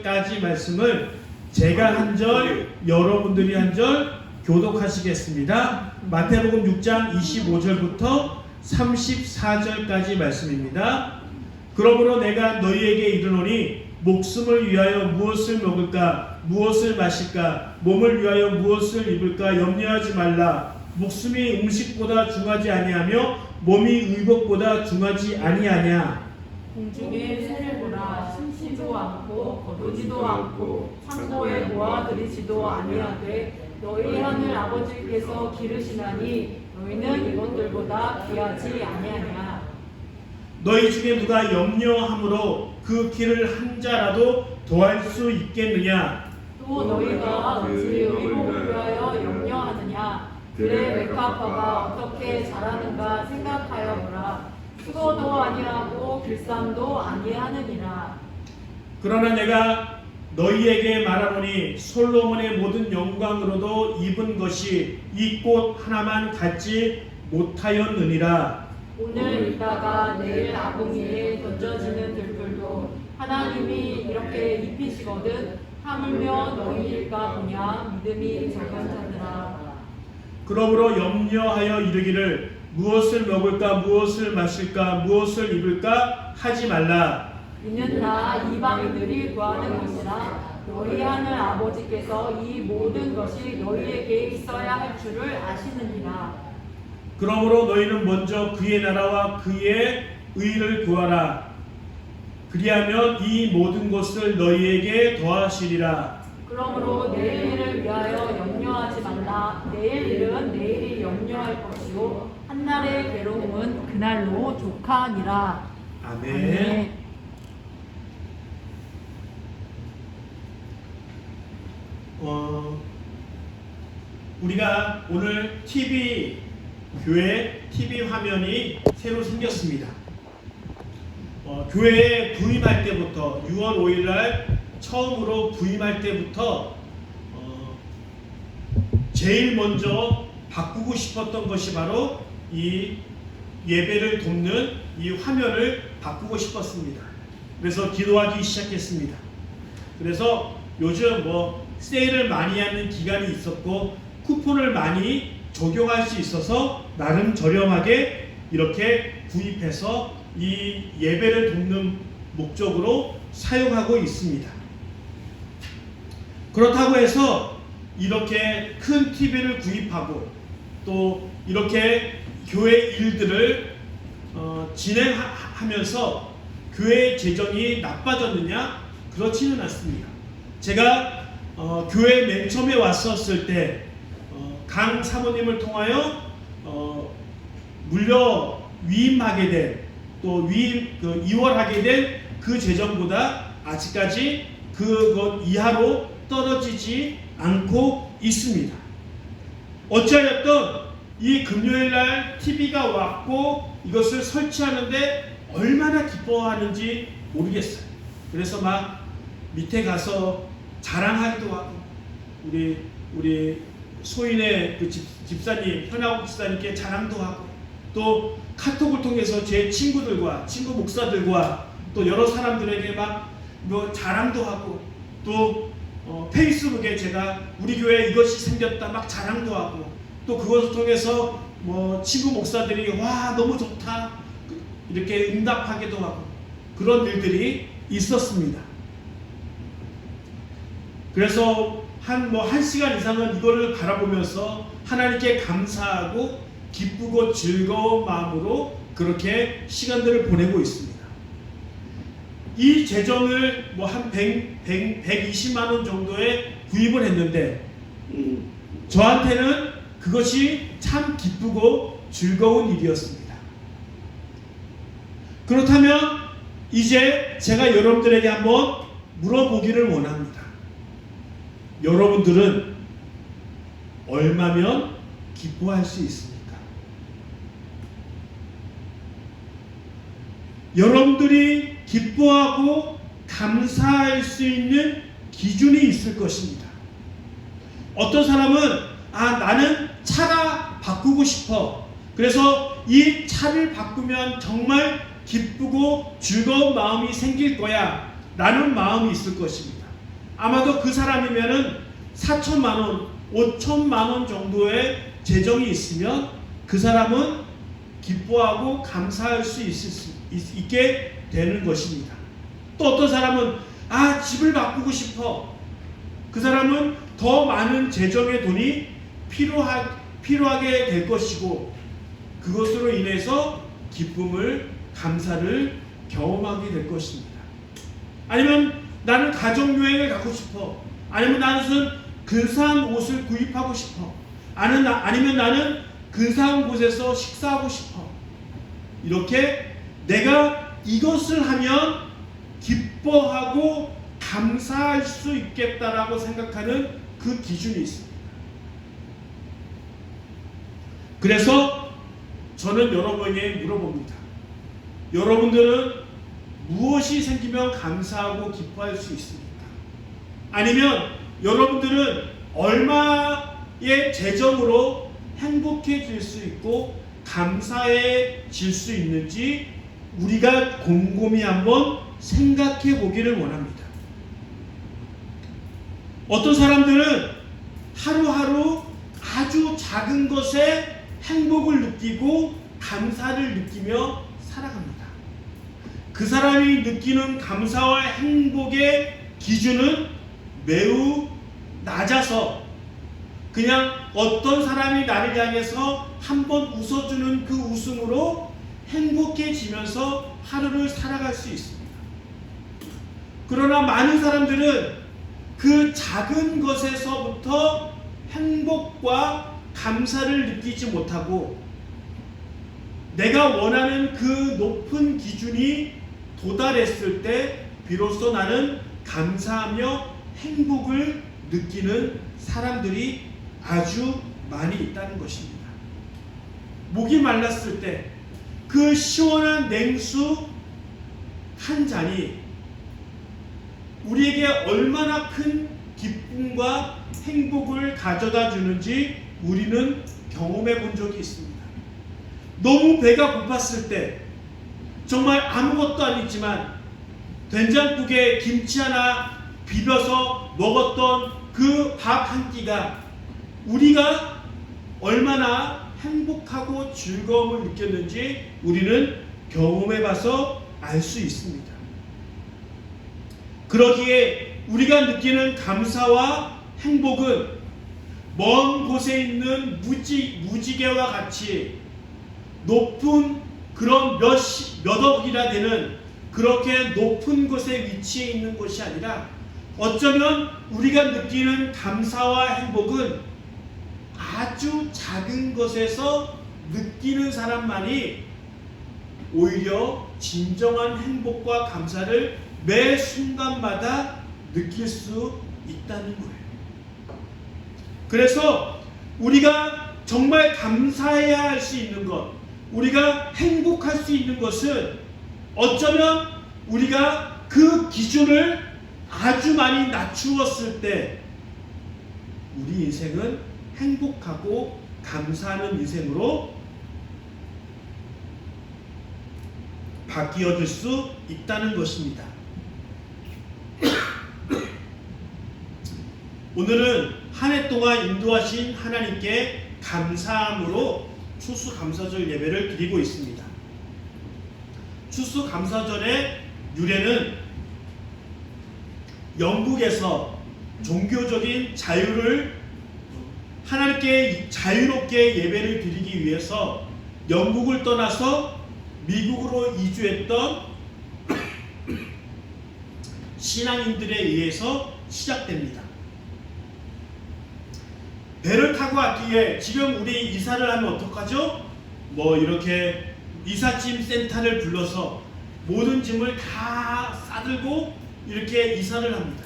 까지 말씀을 제가 한 절, 여러분들이 한 절 교독하시겠습니다. 마태복음 6장 25절부터 34절까지 말씀입니다. 그러므로 내가 너희에게 이르노니 목숨을 위하여 무엇을 먹을까, 무엇을 마실까, 몸을 위하여 무엇을 입을까 염려하지 말라. 목숨이 음식보다 중하지 아니하며 몸이 의복보다 중하지 아니하냐. 공중의 새를 보라. 심지도 않고 거두지도 않고 창고에 모아들이지도 아니하되 너희 하늘 아버지께서 기르시나니 너희는 이것들보다 귀하지 아니하냐. 너희 중에 누가 염려함으로 그 길을 한 자라도 더할 수 있겠느냐. 또 너희가 어찌 의복을 위하여 염려하느냐. 그의 백합화가 어떻게 자라는가 생각하여 보라. 수고도 아니하고 길쌈도 아니하느니라. 그러나 내가 너희에게 말하노니 솔로몬의 모든 영광으로도 입은 것이 이 꽃 하나만 갖지 못하였느니라. 오늘 있다가 내일 아궁이에 던져지는 들불도 하나님이 이렇게 입히시거든 하물며 너희일까 보냐. 믿음이 적은 자들아. 그러므로 염려하여 이르기를 무엇을 먹을까, 무엇을 마실까, 무엇을 입을까 하지 말라. 이는 다 이방인들이 구하는 것이라. 너희 하늘 아버지께서 이 모든 것이 너희에게 있어야 할 줄을 아시느니라. 그러므로 너희는 먼저 그의 나라와 그의 의를 구하라. 그리하면 이 모든 것을 너희에게 더하시리라. 그러므로 내일 일을 위하여 염려하지 말라. 내일 일은 내일이 염려할 것이요 한날의 괴로움은 그날로 족하니라. 아멘. 우리가 오늘 교회 TV 화면이 새로 생겼습니다. 교회에 부임할 때부터 6월 5일 날 처음으로 부임할 때부터 제일 먼저 바꾸고 싶었던 것이 바로 이 예배를 돕는 이 화면을 바꾸고 싶었습니다. 그래서 기도하기 시작했습니다. 그래서 요즘 세일을 많이 하는 기간이 있었고 쿠폰을 많이 적용할 수 있어서 나름 저렴하게 이렇게 구입해서 이 예배를 돕는 목적으로 사용하고 있습니다. 그렇다고 해서 이렇게 큰 TV를 구입하고 또 이렇게 교회 일들을 진행하면서 교회 재정이 나빠졌느냐? 그렇지는 않습니다. 제가 교회 맨 처음에 왔었을 때 강 사모님을 통하여 물려 위임하게 된 또 이월하게 된 그 재정보다 아직까지 그것 이하로 떨어지지 않고 있습니다. 어찌하였든 이 금요일날 TV가 왔고 이것을 설치하는데 얼마나 기뻐하는지 모르겠어요. 그래서 막 밑에 가서 자랑하기도 하고 우리 소인의 그 집사님 현아옥 집사님께 자랑도 하고 또 카톡을 통해서 제 친구들과 친구 목사들과 또 여러 사람들에게 막 자랑도 하고 또 페이스북에 제가 우리 교회에 이것이 생겼다 막 자랑도 하고 또 그것을 통해서 친구 목사들이 와 너무 좋다 이렇게 응답하기도 하고 그런 일들이 있었습니다. 그래서 한 시간 이상은 이거를 바라보면서 하나님께 감사하고 기쁘고 즐거운 마음으로 그렇게 시간들을 보내고 있습니다. 이 재정을 한 120만 원 정도에 구입을 했는데 저한테는 그것이 참 기쁘고 즐거운 일이었습니다. 그렇다면 이제 제가 여러분들에게 한번 물어보기를 원합니다. 여러분들은 얼마면 기뻐할 수 있습니까? 여러분들이 기뻐하고 감사할 수 있는 기준이 있을 것입니다. 어떤 사람은 나는 차가 바꾸고 싶어. 그래서 이 차를 바꾸면 정말 기쁘고 즐거운 마음이 생길 거야. 라는 마음이 있을 것입니다. 아마도 그 사람이면은 4천만 원, 5천만 원 정도의 재정이 있으면 그 사람은 기뻐하고 감사할 수 있게 되는 것입니다. 또 어떤 사람은 집을 바꾸고 싶어. 그 사람은 더 많은 재정의 돈이 필요하게 될 것이고 그것으로 인해서 기쁨을, 감사를 경험하게 될 것입니다. 아니면 나는 가족여행을 가고 싶어. 아니면 나는 근사한 옷을 구입하고 싶어. 아니면 나는 근사한 곳에서 식사하고 싶어. 이렇게 내가 이것을 하면 기뻐하고 감사할 수 있겠다라고 생각하는 그 기준이 있습니다. 그래서 저는 여러분에게 물어봅니다. 여러분들은 무엇이 생기면 감사하고 기뻐할 수 있습니까? 아니면 여러분들은 얼마의 재정으로 행복해질 수 있고 감사해질 수 있는지 우리가 곰곰이 한번 생각해 보기를 원합니다. 어떤 사람들은 하루하루 아주 작은 것에 행복을 느끼고 감사를 느끼며 살아갑니다. 그 사람이 느끼는 감사와 행복의 기준은 매우 낮아서 그냥 어떤 사람이 나를 향해서 한번 웃어주는 그 웃음으로 행복해지면서 하루를 살아갈 수 있습니다. 그러나 많은 사람들은 그 작은 것에서부터 행복과 감사를 느끼지 못하고 내가 원하는 그 높은 기준이 도달했을 때 비로소 나는 감사하며 행복을 느끼는 사람들이 아주 많이 있다는 것입니다. 목이 말랐을 때 그 시원한 냉수 한 잔이 우리에게 얼마나 큰 기쁨과 행복을 가져다 주는지 우리는 경험해 본 적이 있습니다. 너무 배가 고팠을 때 정말 아무것도 아니지만 된장국에 김치 하나 비벼서 먹었던 그 밥 한 끼가 우리가 얼마나 행복하고 즐거움을 느꼈는지 우리는 경험해 봐서 알 수 있습니다. 그러기에 우리가 느끼는 감사와 행복은 먼 곳에 있는 무지개와 같이 높은 그런 몇억이나 되는 그렇게 높은 곳에 위치해 있는 것이 아니라 어쩌면 우리가 느끼는 감사와 행복은 아주 작은 것에서 느끼는 사람만이 오히려 진정한 행복과 감사를 매 순간마다 느낄 수 있다는 거예요. 그래서 우리가 정말 감사해야 할 수 있는 것, 우리가 행복할 수 있는 것은 어쩌면 우리가 그 기준을 아주 많이 낮추었을 때 우리 인생은 행복하고 감사하는 인생으로 바뀌어질 수 있다는 것입니다. 오늘은 한 해 동안 인도하신 하나님께 감사함으로 추수감사절 예배를 드리고 있습니다. 추수감사절의 유래는 영국에서 종교적인 자유를 하나님께 자유롭게 예배를 드리기 위해서 영국을 떠나서 미국으로 이주했던 신앙인들에 의해서 시작됩니다. 배를 타고 왔기에 지금 우리 이사를 하면 어떡하죠? 이렇게 이삿짐 센터를 불러서 모든 짐을 다 싸들고 이렇게 이사를 합니다.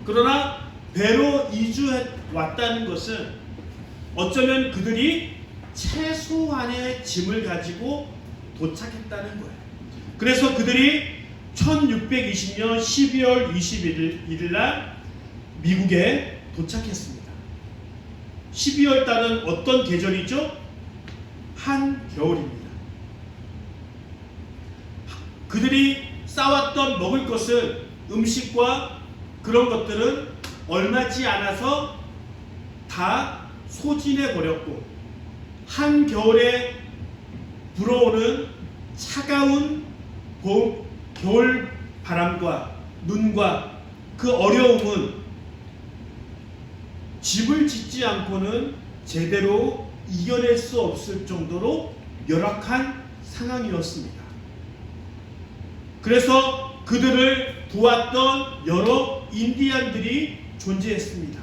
그러나 배로 이주해 왔다는 것은 어쩌면 그들이 최소한의 짐을 가지고 도착했다는 거예요. 그래서 그들이 1620년 12월 21일 날 미국에 도착했습니다. 12월 달은 어떤 계절이죠? 한겨울입니다. 그들이 싸왔던 먹을 것을 음식과 그런 것들은 얼마지 않아서 다 소진해 버렸고, 한겨울에 불어오는 차가운 겨울 바람과 눈과 그 어려움은 집을 짓지 않고는 제대로 이겨낼 수 없을 정도로 열악한 상황이었습니다. 그래서 그들을 도왔던 여러 인디안들이 존재했습니다.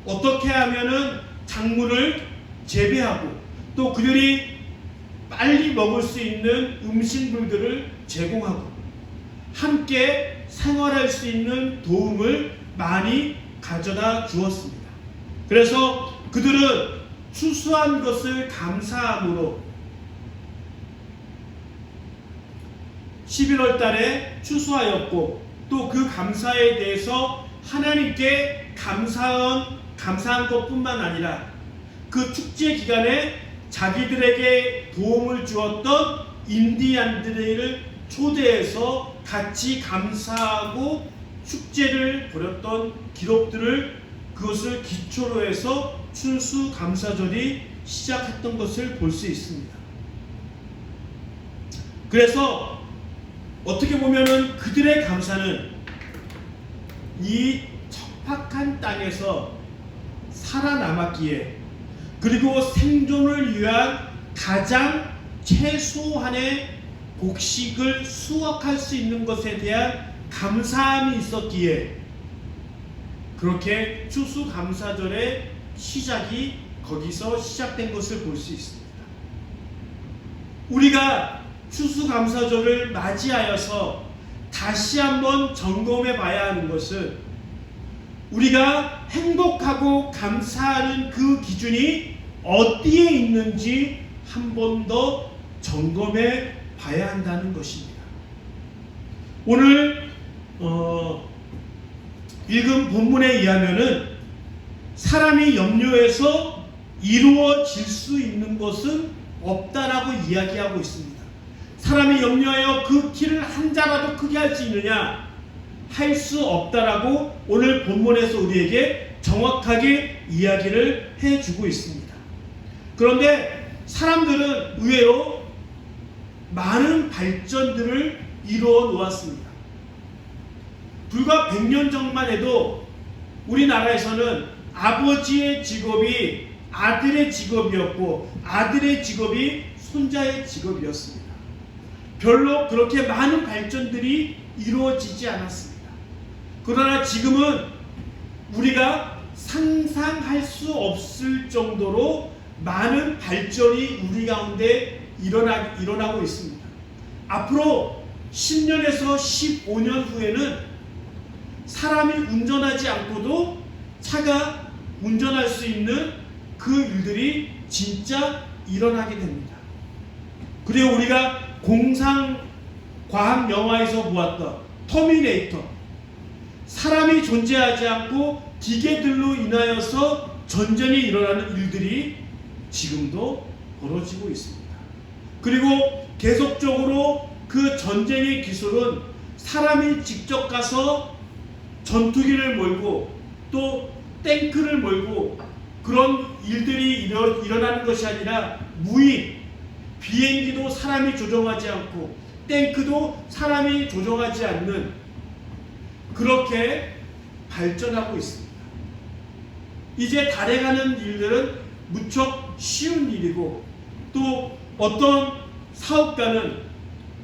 어떻게 하면은 작물을 재배하고 또 그들이 빨리 먹을 수 있는 음식물들을 제공하고 함께 생활할 수 있는 도움을 많이 가져다 주었습니다. 그래서 그들은 추수한 것을 감사함으로 11월 달에 추수하였고, 또 그 감사에 대해서 하나님께 감사한 것뿐만 아니라 그 축제 기간에 자기들에게 도움을 주었던 인디안들을 초대해서 같이 감사하고 축제를 벌였던 기록들을, 그것을 기초로 해서 추수감사절이 시작했던 것을 볼 수 있습니다. 그래서 어떻게 보면은 그들의 감사는 이 척박한 땅에서 살아남았기에, 그리고 생존을 위한 가장 최소한의 곡식을 수확할 수 있는 것에 대한 감사함이 있었기에 그렇게 추수감사절의 시작이 거기서 시작된 것을 볼 수 있습니다. 우리가 추수감사절을 맞이하여서 다시 한번 점검해 봐야 하는 것은, 우리가 행복하고 감사하는 그 기준이 어디에 있는지 한 번 더 점검해 봐야 한다는 것입니다. 오늘 읽은 본문에 의하면은 사람이 염려해서 이루어질 수 있는 것은 없다라고 이야기하고 있습니다. 사람이 염려하여 그 키를 한 자라도 크게 할 수 있느냐? 할 수 없다라고 오늘 본문에서 우리에게 정확하게 이야기를 해주고 있습니다. 그런데 사람들은 의외로 많은 발전들을 이루어 놓았습니다. 불과 100년 전만 해도 우리나라에서는 아버지의 직업이 아들의 직업이었고, 아들의 직업이 손자의 직업이었습니다. 별로 그렇게 많은 발전들이 이루어지지 않았습니다. 그러나 지금은 우리가 상상할 수 없을 정도로 많은 발전이 우리 가운데 일어나고 있습니다. 앞으로 10년에서 15년 후에는 사람이 운전하지 않고도 차가 운전할 수 있는 그 일들이 진짜 일어나게 됩니다. 그리고 우리가 공상 과학 영화에서 보았던 터미네이터, 사람이 존재하지 않고 기계들로 인하여서 전쟁이 일어나는 일들이 지금도 벌어지고 있습니다. 그리고 계속적으로 그 전쟁의 기술은 사람이 직접 가서 전투기를 몰고 또 탱크를 몰고 그런 일들이 일어나는 것이 아니라 무인, 비행기도 사람이 조종하지 않고 탱크도 사람이 조종하지 않는, 그렇게 발전하고 있습니다. 이제 달에 가는 일들은 무척 쉬운 일이고, 또 어떤 사업가는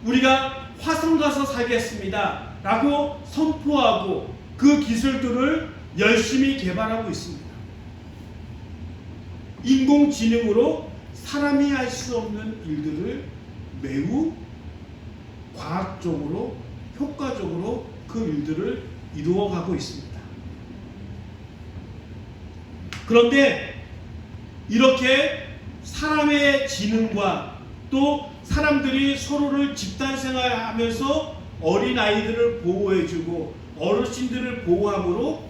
우리가 화성 가서 살겠습니다 라고 선포하고 그 기술들을 열심히 개발하고 있습니다. 인공지능으로 사람이 할 수 없는 일들을 매우 과학적으로 효과적으로 그 일들을 이루어가고 있습니다. 그런데 이렇게 사람의 지능과 또 사람들이 서로를 집단생활하면서 어린아이들을 보호해주고 어르신들을 보호함으로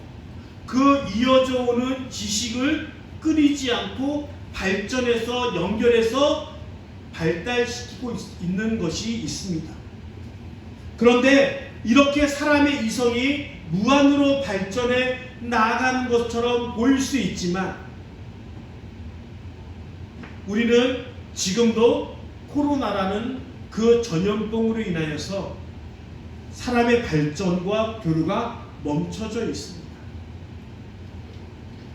그 이어져 오는 지식을 끊이지 않고 발전해서 연결해서 발달시키고 있는 것이 있습니다. 그런데 이렇게 사람의 이성이 무한으로 발전해 나아가는 것처럼 보일 수 있지만 우리는 지금도 코로나라는 그 전염병으로 인하여서 사람의 발전과 교류가 멈춰져 있습니다.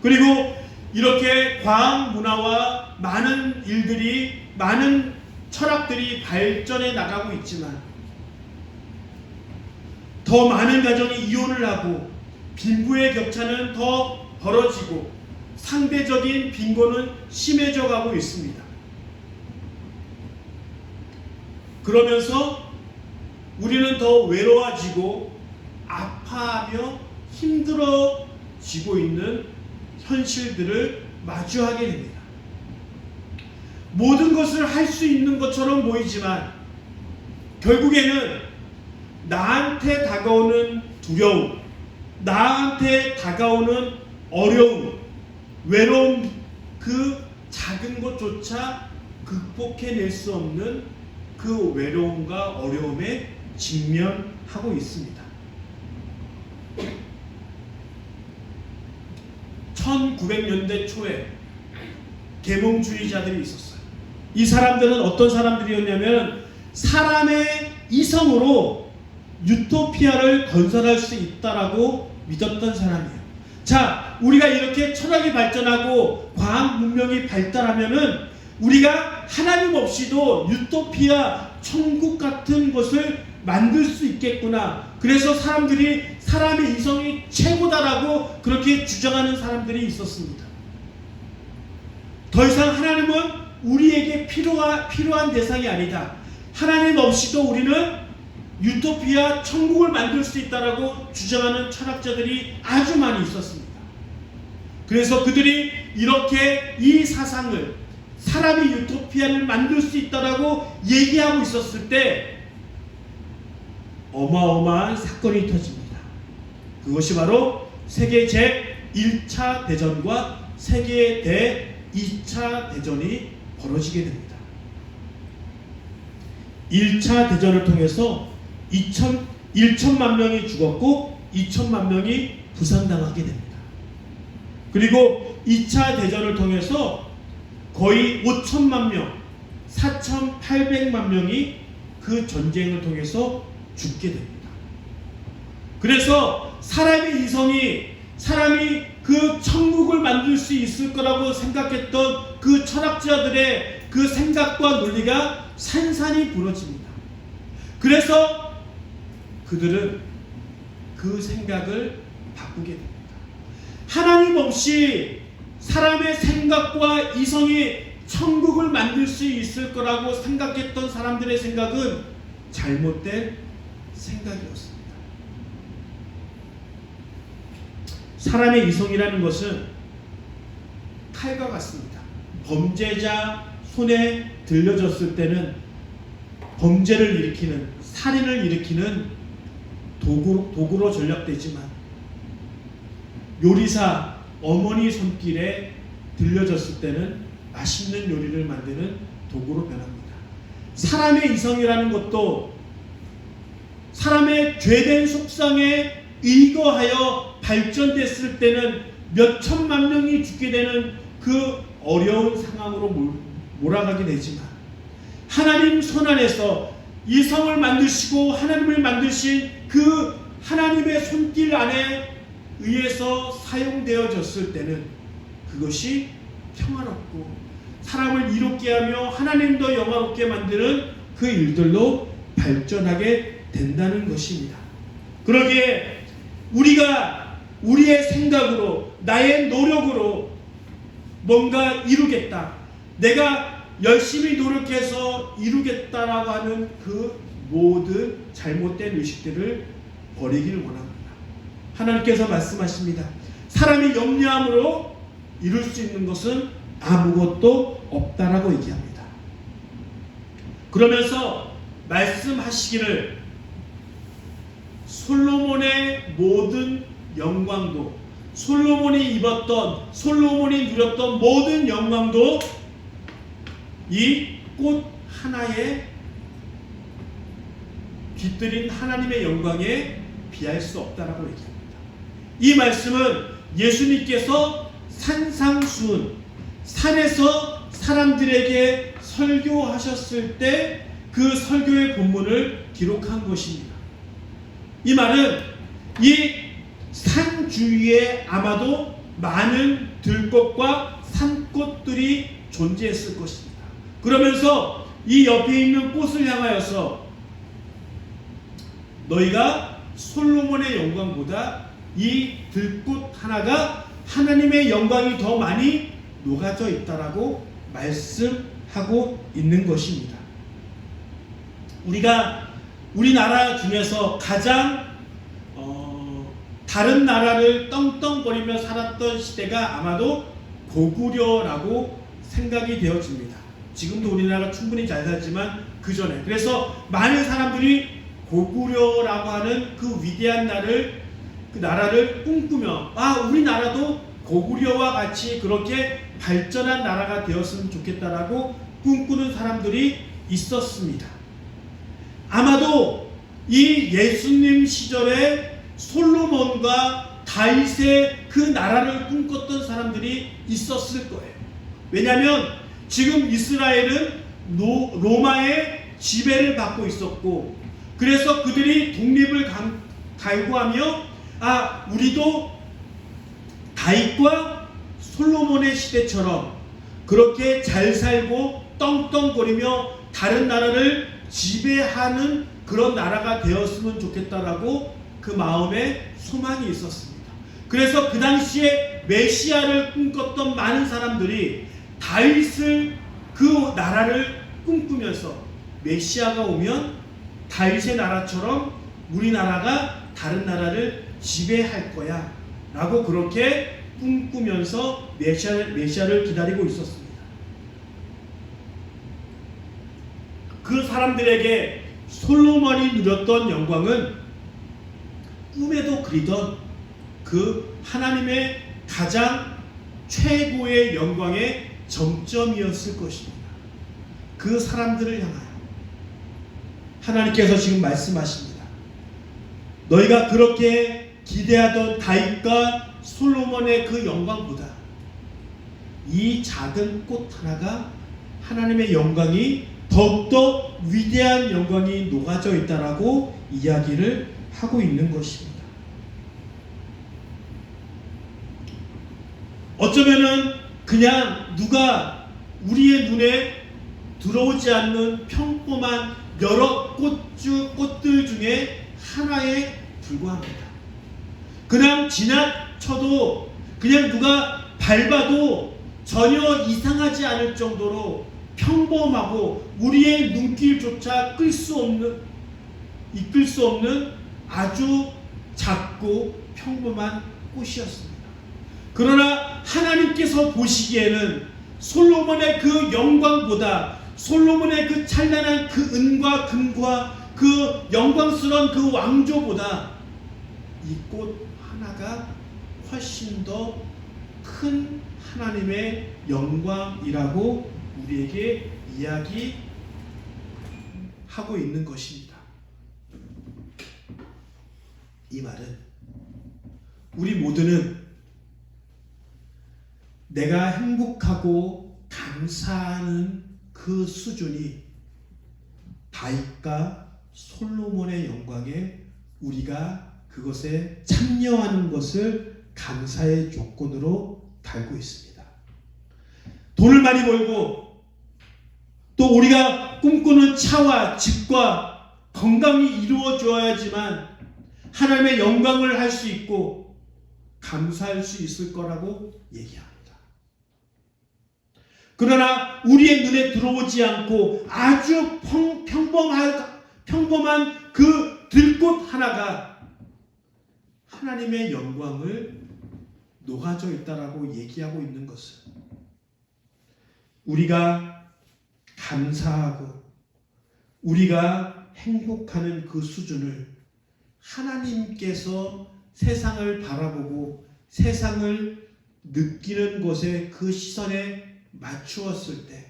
그리고 이렇게 과학 문화와 많은 일들이, 많은 철학들이 발전해 나가고 있지만 더 많은 가정이 이혼을 하고 빈부의 격차는 더 벌어지고 상대적인 빈곤은 심해져 가고 있습니다. 그러면서 우리는 더 외로워지고 아파하며 힘들어지고 있는 현실들을 마주하게 됩니다. 모든 것을 할 수 있는 것처럼 보이지만 결국에는 나한테 다가오는 두려움, 나한테 다가오는 어려움, 외로움, 그 작은 것조차 극복해낼 수 없는 그 외로움과 어려움에 직면하고 있습니다. 1900년대 초에 계몽주의자들이 있었어요. 이 사람들은 어떤 사람들이었냐면 사람의 이성으로 유토피아를 건설할 수 있다라고 믿었던 사람이에요. 자, 우리가 이렇게 철학이 발전하고 과학 문명이 발달하면은 우리가 하나님 없이도 유토피아, 천국 같은 것을 만들 수 있겠구나. 그래서 사람들이 사람의 이성이 최고다라고 그렇게 주장하는 사람들이 있었습니다. 더 이상 하나님은 우리에게 필요한 대상이 아니다. 하나님 없이도 우리는 유토피아, 천국을 만들 수 있다라고 주장하는 철학자들이 아주 많이 있었습니다. 그래서 그들이 이렇게 이 사상을, 사람이 유토피아를 만들 수 있다라고 얘기하고 있었을 때 어마어마한 사건이 터집니다. 그것이 바로 세계 제1차 대전과 세계 제2차 대전이 벌어지게 됩니다. 1차 대전을 통해서 1천만 명이 죽었고 2천만 명이 부상당하게 됩니다. 그리고 2차 대전을 통해서 거의 5천만 명, 4,800만 명이 그 전쟁을 통해서 죽게 됩니다. 그래서 사람의 이성이, 사람이 그 천국을 만들 수 있을 거라고 생각했던 그 철학자들의 그 생각과 논리가 산산이 부러집니다. 그래서 그들은 그 생각을 바꾸게 됩니다. 하나님 없이 사람의 생각과 이성이 천국을 만들 수 있을 거라고 생각했던 사람들의 생각은 잘못된 생각이었습니다. 사람의 이성이라는 것은 칼과 같습니다. 범죄자 손에 들려졌을 때는 범죄를 일으키는, 살인을 일으키는 도구로 전락되지만 요리사 어머니 손길에 들려졌을 때는 맛있는 요리를 만드는 도구로 변합니다. 사람의 이성이라는 것도 사람의 죄된 속성에 의거하여 발전됐을 때는 몇 천만 명이 죽게 되는 그 어려운 상황으로 몰아가게 되지만 하나님 손 안에서 이성을 만드시고 하나님을 만드신 그 하나님의 손길 안에 의해서 사용되어졌을 때는 그것이 평화롭고 사람을 이롭게 하며 하나님도 영화롭게 만드는 그 일들로 발전하게 된다는 것입니다. 그러기에 우리가 우리의 생각으로, 나의 노력으로 뭔가 이루겠다, 내가 열심히 노력해서 이루겠다라고 하는 그 모든 잘못된 의식들을 버리기를 원합니다. 하나님께서 말씀하십니다. 사람이 염려함으로 이룰 수 있는 것은 아무것도 없다라고 얘기합니다. 그러면서 말씀하시기를 솔로몬의 모든 영광도, 솔로몬이 누렸던 모든 영광도 이 꽃 하나에 깃들인 하나님의 영광에 비할 수 없다라고 얘기합니다. 이 말씀은 예수님께서 산상수훈, 산에서 사람들에게 설교하셨을 때 그 설교의 본문을 기록한 것입니다. 이 말은 이 산 주위에 아마도 많은 들꽃과 산꽃들이 존재했을 것입니다. 그러면서 이 옆에 있는 꽃을 향하여서 너희가 솔로몬의 영광보다 이 들꽃 하나가 하나님의 영광이 더 많이 녹아져 있다라고 말씀하고 있는 것입니다. 우리나라 중에서 가장 다른 나라를 떵떵거리며 살았던 시대가 아마도 고구려라고 생각이 되어집니다. 지금도 우리나라가 충분히 잘 살지만 그 전에, 그래서 많은 사람들이 고구려라고 하는 그 위대한 나라를 꿈꾸며 우리나라도 고구려와 같이 그렇게 발전한 나라가 되었으면 좋겠다라고 꿈꾸는 사람들이 있었습니다. 아마도 이 예수님 시절에 솔로몬과 다윗의 그 나라를 꿈꿨던 사람들이 있었을 거예요. 왜냐하면 지금 이스라엘은 로마의 지배를 받고 있었고, 그래서 그들이 독립을 갈구하며 우리도 다윗과 솔로몬의 시대처럼 그렇게 잘 살고 떵떵거리며 다른 나라를 지배하는 그런 나라가 되었으면 좋겠다라고 그 마음에 소망이 있었습니다. 그래서 그 당시에 메시아를 꿈꿨던 많은 사람들이 다윗을, 그 나라를 꿈꾸면서 메시아가 오면 다윗의 나라처럼 우리나라가 다른 나라를 지배할 거야 라고 그렇게 꿈꾸면서 메시아를 기다리고 있었습니다. 그 사람들에게 솔로몬이 누렸던 영광은 꿈에도 그리던 그 하나님의 가장 최고의 영광의 정점이었을 것입니다. 그 사람들을 향하여 하나님께서 지금 말씀하십니다. 너희가 그렇게 기대하던 다윗과 솔로몬의 그 영광보다 이 작은 꽃 하나가 하나님의 영광이 더욱더 위대한 영광이 녹아져 있다라고 이야기를 하고 있는 것입니다. 어쩌면은 그냥 누가 우리의 눈에 들어오지 않는 평범한 여러 꽃들 중에 하나에 불과합니다. 그냥 지나쳐도, 그냥 누가 밟아도 전혀 이상하지 않을 정도로 평범하고 우리의 눈길조차 이끌 수 없는 아주 작고 평범한 꽃이었습니다. 그러나 하나님께서 보시기에는 솔로몬의 그 영광보다, 솔로몬의 그 찬란한 그 은과 금과 그 영광스러운 그 왕조보다 이 꽃 하나가 훨씬 더 큰 하나님의 영광이라고 우리에게 이야기하고 있는 것입니다. 이 말은 우리 모두는 내가 행복하고 감사하는 그 수준이 다윗과 솔로몬의 영광에 우리가 그것에 참여하는 것을 감사의 조건으로 달고 있습니다. 돈을 많이 벌고 또 우리가 꿈꾸는 차와 집과 건강이 이루어져야지만 하나님의 영광을 할 수 있고 감사할 수 있을 거라고 얘기합니다. 그러나 우리의 눈에 들어오지 않고 아주 평범한 그 들꽃 하나가 하나님의 영광을 녹아져 있다라고 얘기하고 있는 것은, 우리가 감사하고 우리가 행복하는 그 수준을 하나님께서 세상을 바라보고 세상을 느끼는 것에 그 시선에 맞추었을 때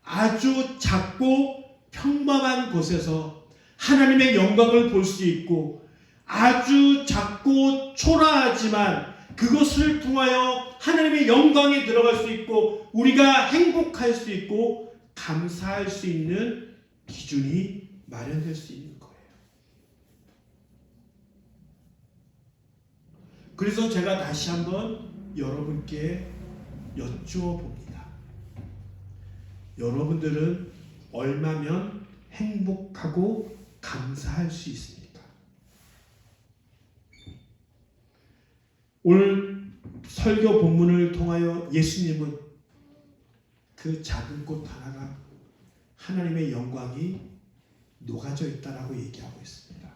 아주 작고 평범한 곳에서 하나님의 영광을 볼 수 있고 아주 작고 초라하지만 그것을 통하여 하나님의 영광에 들어갈 수 있고 우리가 행복할 수 있고 감사할 수 있는 기준이 마련될 수 있는 거예요. 그래서 제가 다시 한번 여러분께 여쭈어봅니다. 여러분들은 얼마면 행복하고 감사할 수 있습니까? 오늘 설교 본문을 통하여 예수님은 그 작은 꽃 하나가 하나님의 영광이 녹아져 있다라고 얘기하고 있습니다.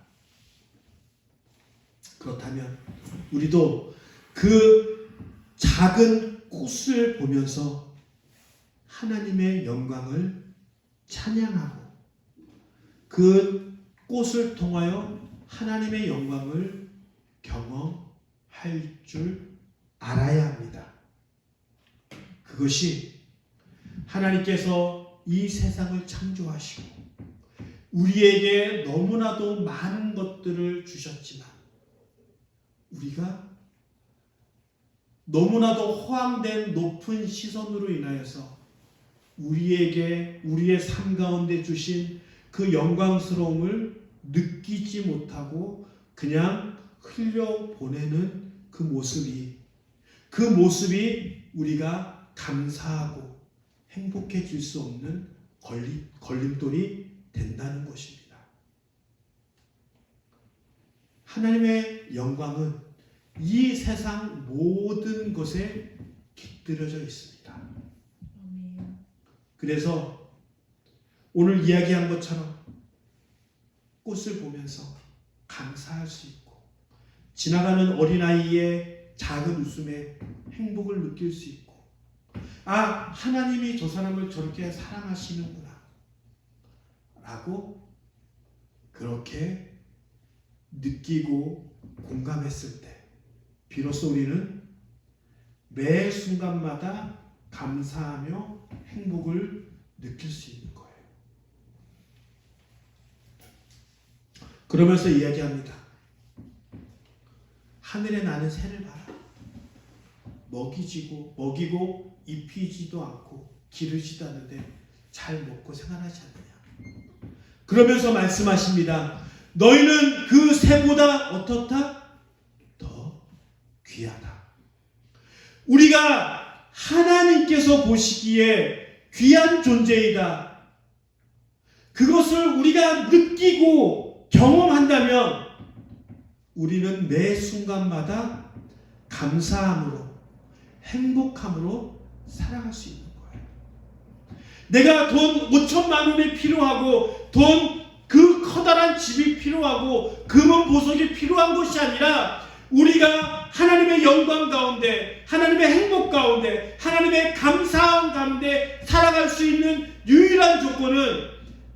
그렇다면 우리도 그 작은 꽃을 보면서 하나님의 영광을 찬양하고 그 꽃을 통하여 하나님의 영광을 경험할 줄 알아야 합니다. 그것이 하나님께서 이 세상을 창조하시고 우리에게 너무나도 많은 것들을 주셨지만 우리가 너무나도 허황된 높은 시선으로 인하여서 우리에게 우리의 삶 가운데 주신 그 영광스러움을 느끼지 못하고 그냥 흘려보내는 그 모습이 우리가 감사하고 행복해질 수 없는 걸림돌이 된다는 것입니다. 하나님의 영광은 이 세상 모든 것에 깃들여져 있습니다. 그래서 오늘 이야기한 것처럼 꽃을 보면서 감사할 수 있고 지나가는 어린아이의 작은 웃음에 행복을 느낄 수 있고 하나님이 저 사람을 저렇게 사랑하시는구나 라고 그렇게 느끼고 공감했을 때 비로소 우리는 매 순간마다 감사하며 행복을 느낄 수 있는 거예요. 그러면서 이야기합니다. 하늘에 나는 새를 봐라. 먹이고 입히지도 않고 기르지도 않는데 잘 먹고 생활하지 않느냐. 그러면서 말씀하십니다. 너희는 그 새보다 어떻다? 더 귀하다. 우리가 하나님께서 보시기에 귀한 존재이다. 그것을 우리가 느끼고 경험한다면 우리는 매 순간마다 감사함으로 행복함으로 살아갈 수 있는 거예요. 내가 돈 5천만 원이 필요하고 돈 그 커다란 집이 필요하고 금은 보석이 필요한 것이 아니라 우리가 하나님의 영광 가운데 하나님의 행복 가운데 하나님의 감사함 가운데 살아갈 수 있는 유일한 조건은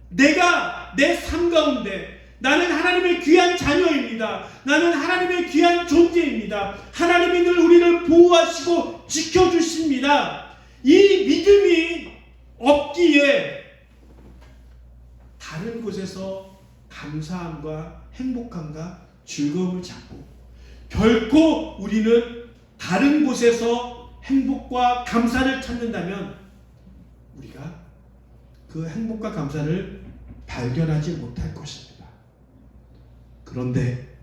내가 내 삶 가운데 나는 하나님의 귀한 자녀입니다. 나는 하나님의 귀한 존재입니다. 하나님이 늘 우리를 보호하시고 지켜주십니다. 이 믿음이 없기에 다른 곳에서 감사함과 행복함과 즐거움을 찾고 결코 우리는 다른 곳에서 행복과 감사를 찾는다면 우리가 그 행복과 감사를 발견하지 못할 것입니다. 그런데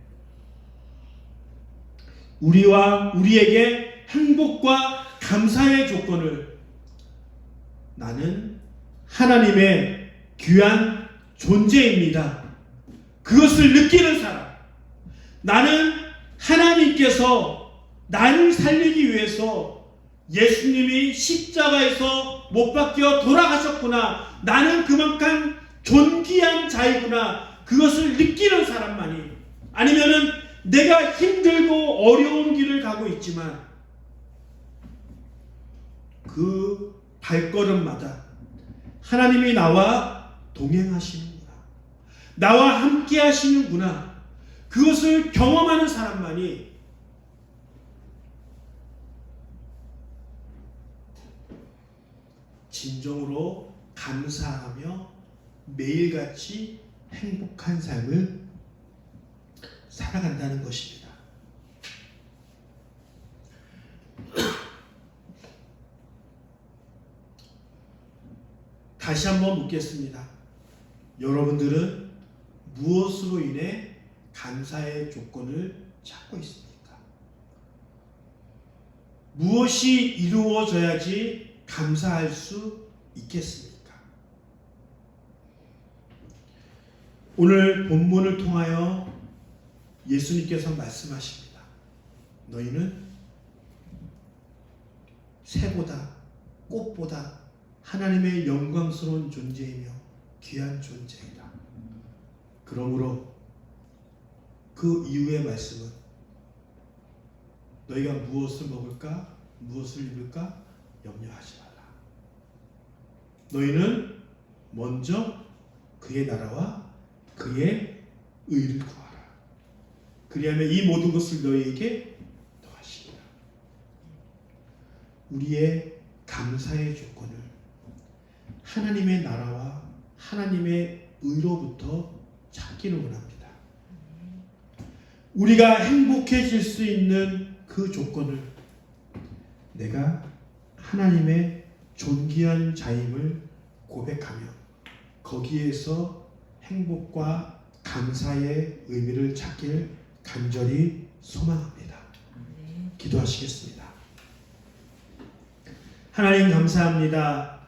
우리에게 행복과 감사의 조건을 나는 하나님의 귀한 존재입니다. 그것을 느끼는 사람, 나는 하나님께서 나를 살리기 위해서 예수님이 십자가에서 못 박혀 돌아가셨구나. 나는 그만큼 존귀한 자이구나. 그것을 느끼는 사람만이, 아니면은 내가 힘들고 어려운 길을 가고 있지만 그 발걸음마다 하나님이 나와 동행하시는구나. 나와 함께 하시는구나. 그것을 경험하는 사람만이 진정으로 감사하며 매일같이 행복한 삶을 살아간다는 것입니다. 다시 한번 묻겠습니다. 여러분들은 무엇으로 인해 감사의 조건을 찾고 있습니까? 무엇이 이루어져야지 감사할 수 있겠습니까? 오늘 본문을 통하여 예수님께서 말씀하십니다. 너희는 새보다 꽃보다 하나님의 영광스러운 존재이며 귀한 존재이다. 그러므로 그 이후의 말씀은 너희가 무엇을 먹을까? 무엇을 입을까? 염려하지 말라. 너희는 먼저 그의 나라와 그의 의를 구하라. 그리하면 이 모든 것을 너희에게 더하시리라. 우리의 감사의 조건을 하나님의 나라와 하나님의 의로부터 찾기를 원합니다. 우리가 행복해질 수 있는 그 조건을 내가 하나님의 존귀한 자임을 고백하며 거기에서 행복과 감사의 의미를 찾길 간절히 소망합니다. 기도하시겠습니다. 하나님 감사합니다.